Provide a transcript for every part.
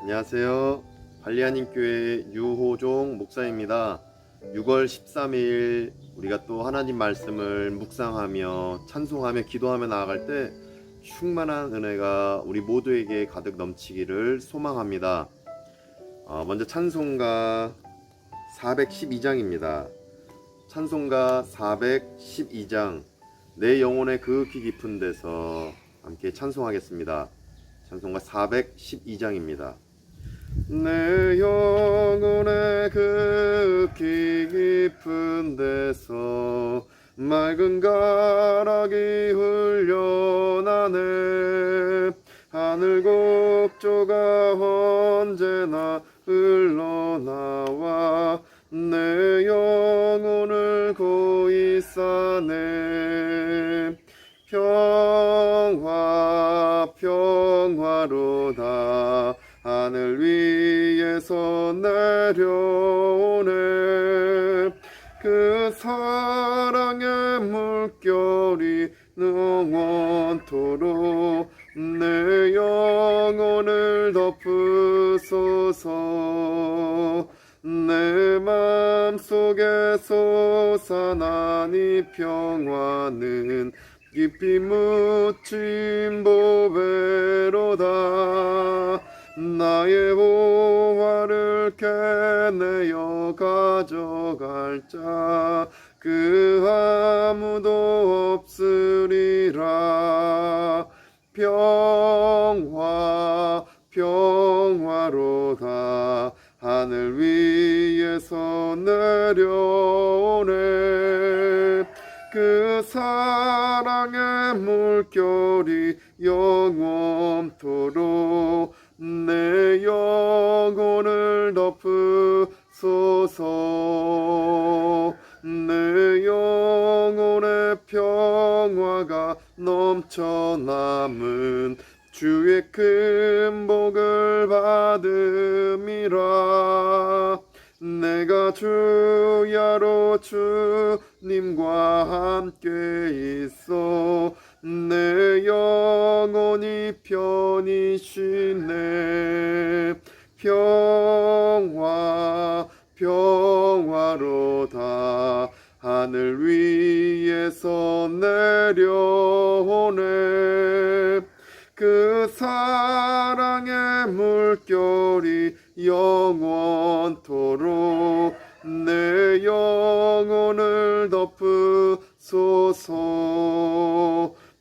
안녕하세요. 발리아님 교회 유호종 목사입니다. 6월 13일 우리가 또 하나님 말씀을 묵상하며 찬송하며 기도하며 나아갈 때 충만한 은혜가 우리 모두에게 가득 넘치기를 소망합니다. 먼저 찬송가 412장입니다. 찬송가 412장 내 영혼의 그윽히 깊은 데서 함께 찬송하겠습니다. 찬송가 412장입니다. 내 영혼의 극히 깊은 데서 맑은 가락이 흘려나네. 하늘 곡조가 언제나 흘러나와 내 영혼을 고이 싸네. 평화 평화로다 하늘 위에서 내려오네. 그 사랑의 물결이 영원토록 내 영혼을 덮으소서. 내 맘속에 솟아난 이 평화는 깊이 묻힌 보배로다. 나의 보화를 캐내어 가져갈 자 그 아무도 없으리라. 평화 평화로다 하늘 위에서 내려오네. 그 사랑의 물결이 영원토록 내 영혼을 덮으소서. 내 영혼의 평화가 넘쳐남은 주의 큰 복을 받음이라. 내가 주야로 주님과 함께 있어 내 영혼이 편히 쉬네. 평화 평화로다 하늘 위에서 내려오네. 그 사랑의 물결이 영원토록 내 영혼을 덮으소서.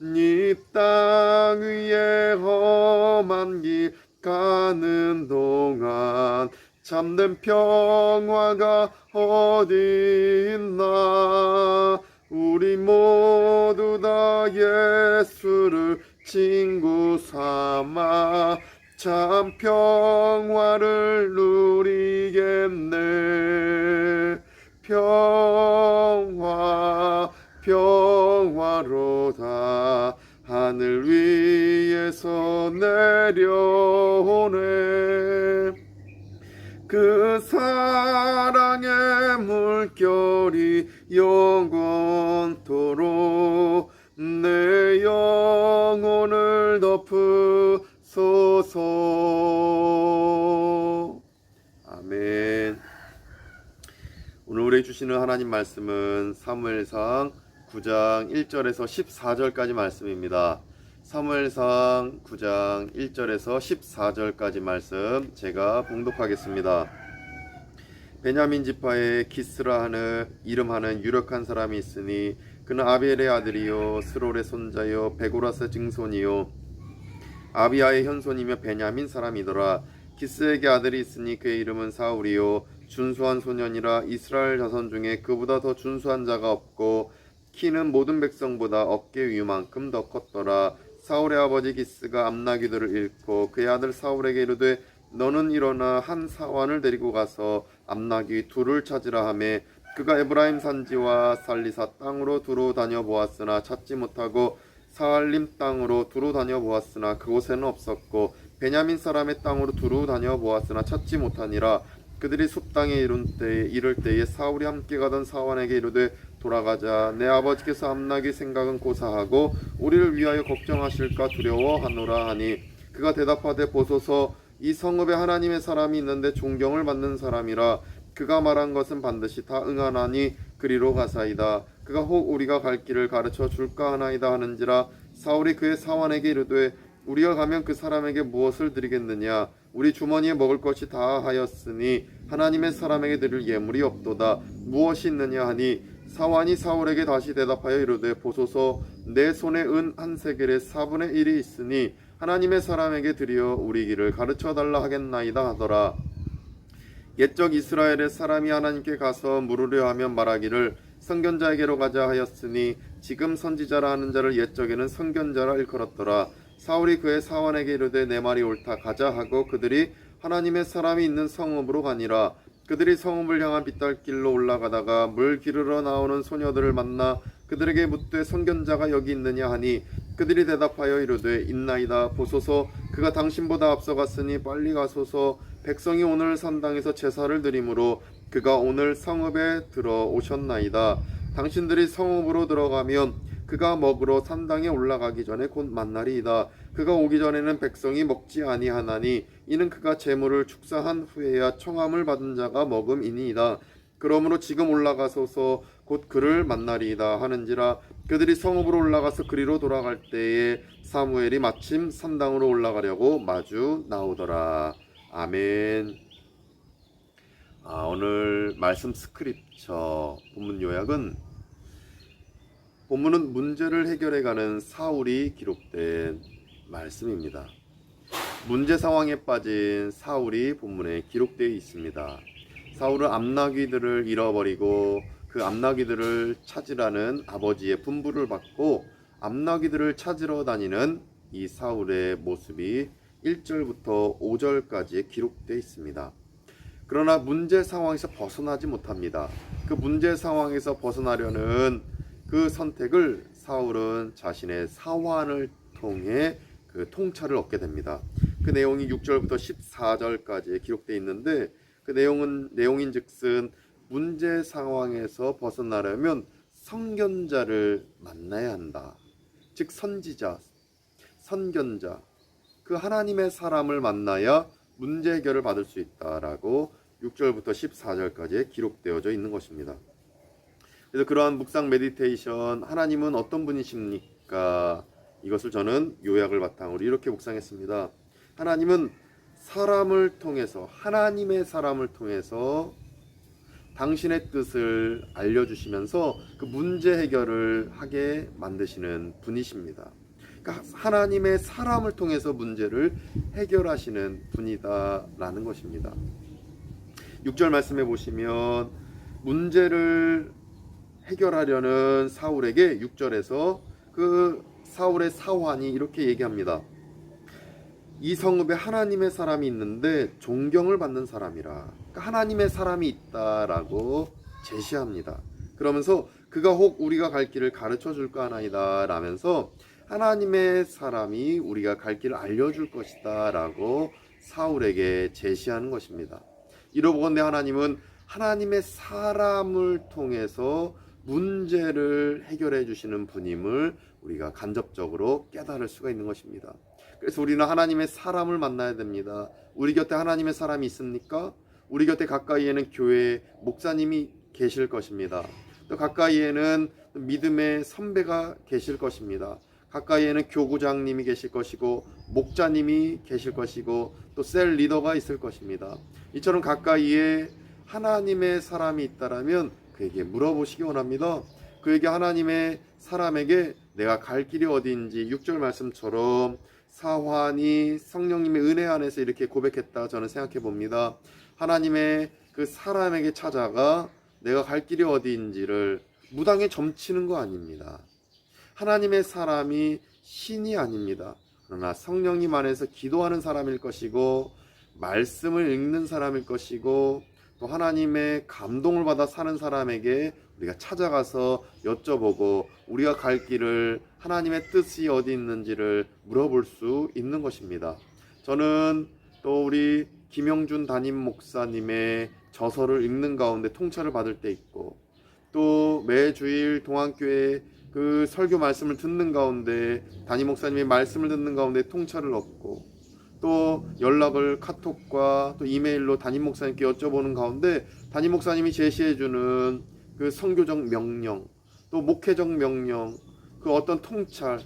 이 땅 위에 험한 길 가는 동안 참된 평화가 어디 있나. 우리 모두 다 예수를 친구 삼아 참 평화를 누리겠네. 평화 평화로다 하늘 위에서 내려오네. 그 사랑의 물결이 영원토록 내 영혼을 덮으소서. 아멘. 오늘 우리에게 주시는 하나님 말씀은 사무엘상 9장 1절에서 14절까지 말씀입니다. 사무엘상 9장 1절에서 14절까지 말씀 제가 봉독하겠습니다. 베냐민 지파에 기스라 하는 이름하는 유력한 사람이 있으니 그는 아비엘의 아들이요 스롤의 손자요 베고라스의 증손이요 아비아의 현손이며 베냐민 사람이더라. 기스에게 아들이 있으니 그의 이름은 사울이요 준수한 소년이라. 이스라엘 자손 중에 그보다 더 준수한 자가 없고 키는 모든 백성보다 어깨 위만큼 더 컸더라. 사울의 아버지 기스가 암나귀들을 잃고 그의 아들 사울에게 이르되 너는 일어나 한 사환을 데리고 가서 암나귀 둘을 찾으라 하매 그가 에브라임 산지와 살리사 땅으로 두루 다녀 보았으나 찾지 못하고 사할림 땅으로 두루 다녀 보았으나 그곳에는 없었고 베냐민 사람의 땅으로 두루 다녀 보았으나 찾지 못하니라. 그들이 숲 땅에 이를 때에 사울이 함께 가던 사환에게 이르되 돌아가자. 내 아버지께서 암나귀 생각은 고사하고 우리를 위하여 걱정하실까 두려워하노라 하니 그가 대답하되 보소서 이 성읍에 하나님의 사람이 있는데 존경을 받는 사람이라. 그가 말한 것은 반드시 다 응하나니 그리로 가사이다. 그가 혹 우리가 갈 길을 가르쳐 줄까 하나이다 하는지라. 사울이 그의 사환에게 이르되 우리가 가면 그 사람에게 무엇을 드리겠느냐? 우리 주머니에 먹을 것이 다하였으니 하나님의 사람에게 드릴 예물이 없도다. 무엇이 있느냐 하니 사환이 사울에게 다시 대답하여 이르되 보소서, 내 손에 은 한 세겔의 4분의 1이 있으니 하나님의 사람에게 드리어 우리 길을 가르쳐 달라 하겠나이다 하더라. 옛적 이스라엘의 사람이 하나님께 가서 물으려 하면 말하기를 선견자에게로 가자 하였으니 지금 선지자라 하는 자를 옛적에는 선견자라 일컬었더라. 사울이 그의 사환에게 이르되 내 말이 옳다, 가자 하고 그들이 하나님의 사람이 있는 성읍으로 가니라. 그들이 성읍을 향한 빗달길로 올라가다가 물 기르러 나오는 소녀들을 만나 그들에게 묻되 선견자가 여기 있느냐 하니 그들이 대답하여 이르되 있나이다. 보소서, 그가 당신보다 앞서갔으니 빨리 가소서. 백성이 오늘 산당에서 제사를 드리므로 그가 오늘 성읍에 들어오셨나이다. 당신들이 성읍으로 들어가면 그가 먹으러 산당에 올라가기 전에 곧 만나리이다. 그가 오기 전에는 백성이 먹지 아니하나니 이는 그가 제물을 축사한 후에야 청함을 받은 자가 먹음이니이다. 그러므로 지금 올라가소서, 곧 그를 만나리이다 하는지라. 그들이 성읍으로 올라가서 그리로 돌아갈 때에 사무엘이 마침 산당으로 올라가려고 마주 나오더라. 아멘. 오늘 말씀 스크립처 본문 요약은, 본문은 문제를 해결해가는 사울이 기록된 말씀입니다. 문제 상황에 빠진 사울이 본문에 기록되어 있습니다. 사울은 암나귀들을 잃어버리고 그 암나귀들을 찾으라는 아버지의 분부를 받고 암나귀들을 찾으러 다니는 이 사울의 모습이 1절부터 5절까지 기록되어 있습니다. 그러나 문제 상황에서 벗어나지 못합니다. 그 문제 상황에서 벗어나려는 그 선택을 사울은 자신의 사환을 통해 그 통찰을 얻게 됩니다. 그 내용이 6절부터 14절까지 기록되어 있는데, 그 내용인즉슨 문제 상황에서 벗어나려면 선견자를 만나야 한다. 즉 선지자, 선견자, 그 하나님의 사람을 만나야 문제 해결을 받을 수 있다라고 6절부터 14절까지 기록되어져 있는 것입니다. 그래서 그러한 묵상 메디테이션, 하나님은 어떤 분이십니까? 이것을 저는 요약을 바탕으로 이렇게 묵상했습니다. 하나님은 사람을 통해서, 하나님의 사람을 통해서 당신의 뜻을 알려주시면서 그 문제 해결을 하게 만드시는 분이십니다. 그러니까 하나님의 사람을 통해서 문제를 해결하시는 분이다라는 것입니다. 6절 말씀해 보시면 문제를 해결하려는 사울에게 6절에서 그 사울의 사환이 이렇게 얘기합니다. 이 성읍에 하나님의 사람이 있는데 존경을 받는 사람이라. 그러니까 하나님의 사람이 있다라고 제시합니다. 그러면서 그가 혹 우리가 갈 길을 가르쳐 줄까 하나이다 라면서 하나님의 사람이 우리가 갈 길을 알려줄 것이다 라고 사울에게 제시하는 것입니다. 이로보건대 하나님은 하나님의 사람을 통해서 문제를 해결해 주시는 분임을 우리가 간접적으로 깨달을 수가 있는 것입니다. 그래서 우리는 하나님의 사람을 만나야 됩니다. 우리 곁에 하나님의 사람이 있습니까? 우리 곁에 가까이에는 교회 목사님이 계실 것입니다. 또 가까이에는 믿음의 선배가 계실 것입니다. 가까이에는 교구장님이 계실 것이고 목자님이 계실 것이고 또 셀 리더가 있을 것입니다. 이처럼 가까이에 하나님의 사람이 있다라면 그에게 물어보시기 원합니다. 그에게 하나님의 사람에게 내가 갈 길이 어디인지 6절 말씀처럼 사환이 성령님의 은혜 안에서 이렇게 고백했다 저는 생각해 봅니다. 하나님의 그 사람에게 찾아가 내가 갈 길이 어디인지를 무당에 점치는 거 아닙니다. 하나님의 사람이 신이 아닙니다. 그러나 성령님 안에서 기도하는 사람일 것이고 말씀을 읽는 사람일 것이고 또 하나님의 감동을 받아 사는 사람에게 우리가 찾아가서 여쭤보고 우리가 갈 길을 하나님의 뜻이 어디 있는지를 물어볼 수 있는 것입니다. 저는 또 우리 김영준 담임 목사님의 저서를 읽는 가운데 통찰을 받을 때 있고 또 매주일 동안교회 그 설교 말씀을 듣는 가운데 담임 목사님의 말씀을 듣는 가운데 통찰을 얻고 또 연락을 카톡과 또 이메일로 담임 목사님께 여쭤보는 가운데 담임 목사님이 제시해주는 그 선교적 명령, 또 목회적 명령, 그 어떤 통찰,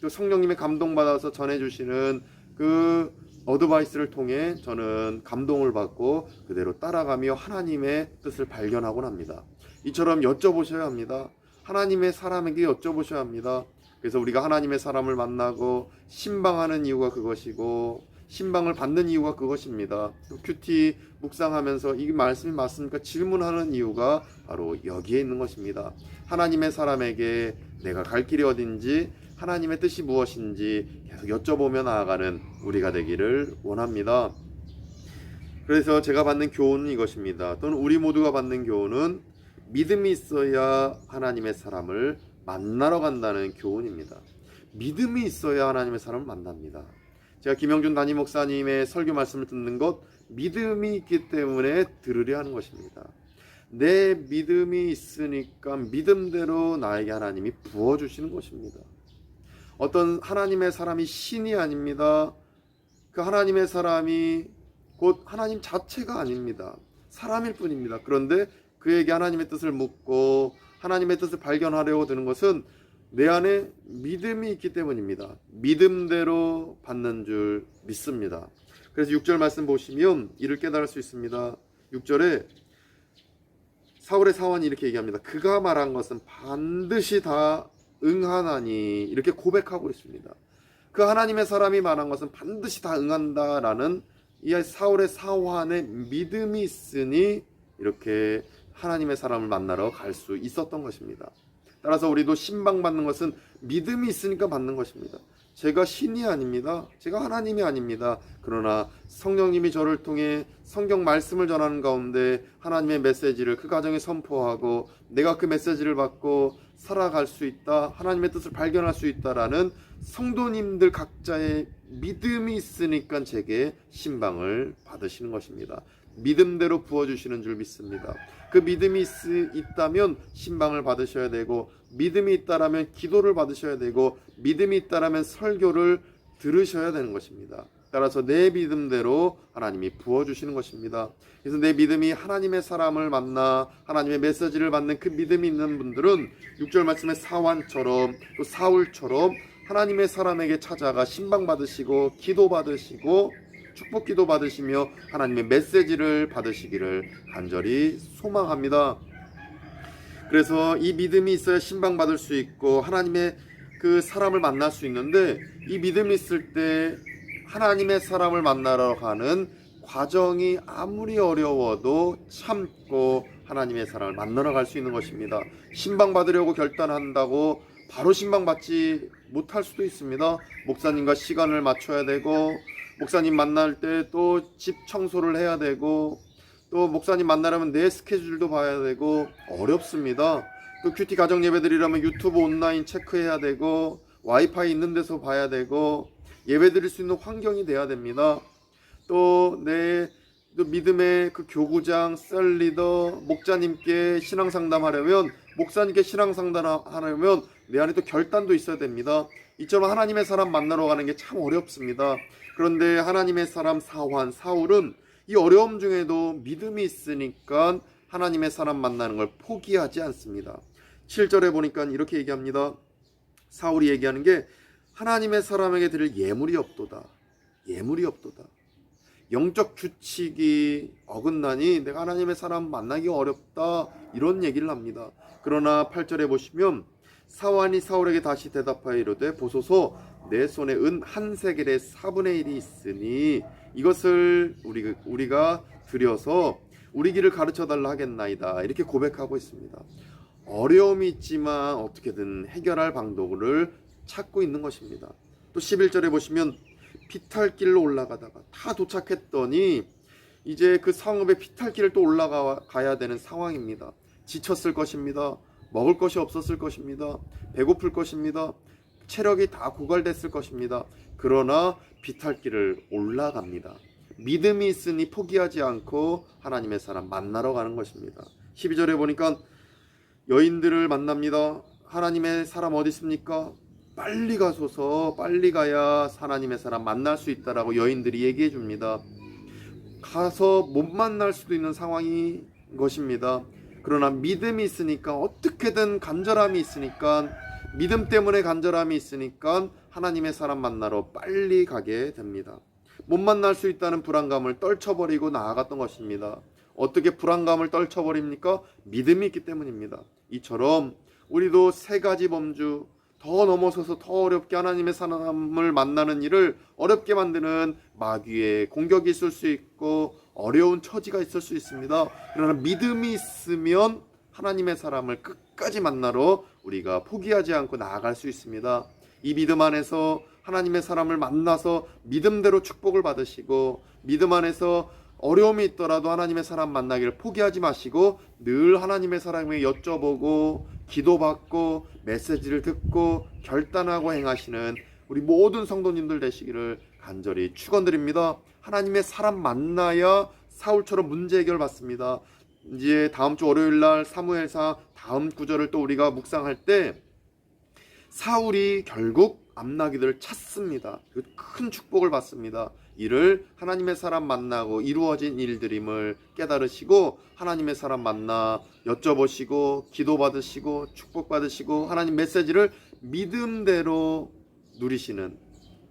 또 성령님의 감동받아서 전해주시는 그 어드바이스를 통해 저는 감동을 받고 그대로 따라가며 하나님의 뜻을 발견하곤 합니다. 이처럼 여쭤보셔야 합니다. 하나님의 사람에게 여쭤보셔야 합니다. 그래서 우리가 하나님의 사람을 만나고 신방하는 이유가 그것이고 신방을 받는 이유가 그것입니다. 또 큐티 묵상하면서 이 말씀이 맞습니까? 질문하는 이유가 바로 여기에 있는 것입니다. 하나님의 사람에게 내가 갈 길이 어딘지, 하나님의 뜻이 무엇인지 계속 여쭤보며 나아가는 우리가 되기를 원합니다. 그래서 제가 받는 교훈은 이것입니다. 또는 우리 모두가 받는 교훈은 믿음이 있어야 하나님의 사람을 만나러 간다는 교훈입니다. 믿음이 있어야 하나님의 사람을 만납니다. 제가 김영준 담임 목사님의 설교 말씀을 듣는 것, 믿음이 있기 때문에 들으려 하는 것입니다. 내 믿음이 있으니까 믿음대로 나에게 하나님이 부어주시는 것입니다. 어떤 하나님의 사람이 신이 아닙니다. 그 하나님의 사람이 곧 하나님 자체가 아닙니다. 사람일 뿐입니다. 그런데 그에게 하나님의 뜻을 묻고 하나님의 뜻을 발견하려고 드는 것은 내 안에 믿음이 있기 때문입니다. 믿음대로 받는 줄 믿습니다. 그래서 6절 말씀 보시면 이를 깨달을 수 있습니다. 6절에 사울의 사원이 이렇게 얘기합니다. 그가 말한 것은 반드시 다 응하나니, 이렇게 고백하고 있습니다. 그 하나님의 사람이 말한 것은 반드시 다 응한다라는 이 사울의 사환의 믿음이 있으니 이렇게 하나님의 사람을 만나러 갈 수 있었던 것입니다. 따라서 우리도 신방받는 것은 믿음이 있으니까 받는 것입니다. 제가 신이 아닙니다. 제가 하나님이 아닙니다. 그러나 성령님이 저를 통해 성경 말씀을 전하는 가운데 하나님의 메시지를 그 가정에 선포하고 내가 그 메시지를 받고 살아갈 수 있다, 하나님의 뜻을 발견할 수 있다라는 성도님들 각자의 믿음이 있으니까 제게 신방을 받으시는 것입니다. 믿음대로 부어주시는 줄 믿습니다. 그 믿음이 있다면 신방을 받으셔야 되고, 믿음이 있다라면 기도를 받으셔야 되고, 믿음이 있다라면 설교를 들으셔야 되는 것입니다. 따라서 내 믿음대로 하나님이 부어주시는 것입니다. 그래서 내 믿음이 하나님의 사람을 만나 하나님의 메시지를 받는 그 믿음이 있는 분들은 6절 말씀의 사환처럼 또 사울처럼 하나님의 사람에게 찾아가 신방 받으시고 기도 받으시고 축복 기도 받으시며 하나님의 메시지를 받으시기를 간절히 소망합니다. 그래서 이 믿음이 있어야 신방 받을 수 있고 하나님의 그 사람을 만날 수 있는데, 이 믿음이 있을 때 하나님의 사람을 만나러 가는 과정이 아무리 어려워도 참고 하나님의 사람을 만나러 갈 수 있는 것입니다. 신방 받으려고 결단한다고 바로 신방 받지 못할 수도 있습니다. 목사님과 시간을 맞춰야 되고, 목사님 만날 때 또 집 청소를 해야 되고, 또 목사님 만나려면 내 스케줄도 봐야 되고 어렵습니다. 또 큐티 가정 예배드리려면 유튜브 온라인 체크해야 되고, 와이파이 있는 데서 봐야 되고, 예배 드릴 수 있는 환경이 돼야 됩니다. 또 내 믿음의 그 교구장, 셀리더, 목자님께 신앙상담하려면, 목사님께 신앙상담하려면 내 안에 또 결단도 있어야 됩니다. 이처럼 하나님의 사람 만나러 가는 게 참 어렵습니다. 그런데 하나님의 사람 사울은 이 어려움 중에도 믿음이 있으니까 하나님의 사람 만나는 걸 포기하지 않습니다. 7절에 보니까 이렇게 얘기합니다. 사울이 얘기하는 게 하나님의 사람에게 드릴 예물이 없도다. 예물이 없도다. 영적 규칙이 어긋나니 내가 하나님의 사람 만나기가 어렵다, 이런 얘기를 합니다. 그러나 8절에 보시면 사환이 사울에게 다시 대답하여 이르되 보소서, 내 손에 은 한 세겔의 4분의 1이 있으니 이것을 우리가 드려서 우리 길을 가르쳐달라 하겠나이다, 이렇게 고백하고 있습니다. 어려움이 있지만 어떻게든 해결할 방도를 찾고 있는 것입니다. 또 11절에 보시면 피탈길로 올라가다가 다 도착했더니 이제 그 성읍의 피탈길을 또 올라가야 되는 상황입니다. 지쳤을 것입니다. 먹을 것이 없었을 것입니다. 배고플 것입니다. 체력이 다 고갈됐을 것입니다. 그러나 비탈길을 올라갑니다. 믿음이 있으니 포기하지 않고 하나님의 사람 만나러 가는 것입니다. 12절에 보니까 여인들을 만납니다. 하나님의 사람 어디 있습니까? 빨리 가소서, 빨리 가야 하나님의 사람 만날 수 있다라고 여인들이 얘기해 줍니다. 가서 못 만날 수도 있는 상황인 것입니다. 그러나 믿음이 있으니까, 어떻게든 간절함이 있으니까, 믿음 때문에 간절함이 있으니까 하나님의 사람 만나러 빨리 가게 됩니다. 못 만날 수 있다는 불안감을 떨쳐버리고 나아갔던 것입니다. 어떻게 불안감을 떨쳐버립니까? 믿음이 있기 때문입니다. 이처럼 우리도 세 가지 범주, 더 넘어서서 더 어렵게 하나님의 사람을 만나는 일을 어렵게 만드는 마귀의 공격이 있을 수 있고 어려운 처지가 있을 수 있습니다. 그러나 믿음이 있으면 하나님의 사람을 끝까지 만나러 우리가 포기하지 않고 나아갈 수 있습니다. 이 믿음 안에서 하나님의 사람을 만나서 믿음대로 축복을 받으시고, 믿음 안에서 어려움이 있더라도 하나님의 사람 만나기를 포기하지 마시고 늘 하나님의 사람에게 여쭤보고 기도받고 메시지를 듣고 결단하고 행하시는 우리 모든 성도님들 되시기를 간절히 축원드립니다. 하나님의 사람 만나야 사울처럼 문제 해결 받습니다. 이제 다음 주 월요일 날 사무엘상 다음 구절을 또 우리가 묵상할 때 사울이 결국 암나기들을 찾습니다. 큰 축복을 받습니다. 이를 하나님의 사람 만나고 이루어진 일들임을 깨달으시고 하나님의 사람 만나 여쭤보시고 기도받으시고 축복받으시고 하나님 메시지를 믿음대로 누리시는,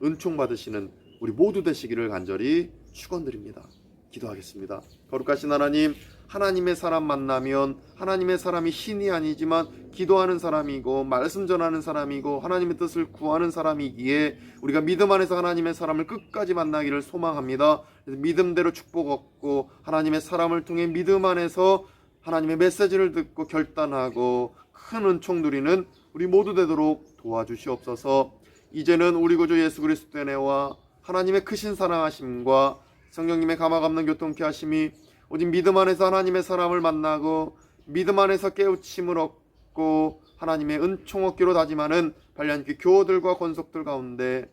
은총 받으시는 우리 모두 되시기를 간절히 축원드립니다. 기도하겠습니다. 거룩하신 하나님, 하나님의 사람 만나면 하나님의 사람이 신이 아니지만 기도하는 사람이고 말씀 전하는 사람이고 하나님의 뜻을 구하는 사람이기에 우리가 믿음 안에서 하나님의 사람을 끝까지 만나기를 소망합니다. 그래서 믿음대로 축복 얻고 하나님의 사람을 통해 믿음 안에서 하나님의 메시지를 듣고 결단하고 큰 은총 누리는 우리 모두 되도록 도와주시옵소서. 이제는 우리 구주 예수 그리스도의 은혜와 하나님의 크신 사랑하심과 성령님의 감화 감동 교통케 하심이 오직 믿음 안에서 하나님의 사람을 만나고 믿음 안에서 깨우침을 얻고 하나님의 은총 얻기로 다짐하는 발련기 교우들과 권속들 가운데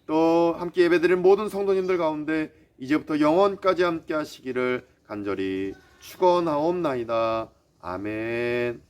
또 함께 예배드린 모든 성도님들 가운데 이제부터 영원까지 함께 하시기를 간절히 축원하옵나이다. 아멘.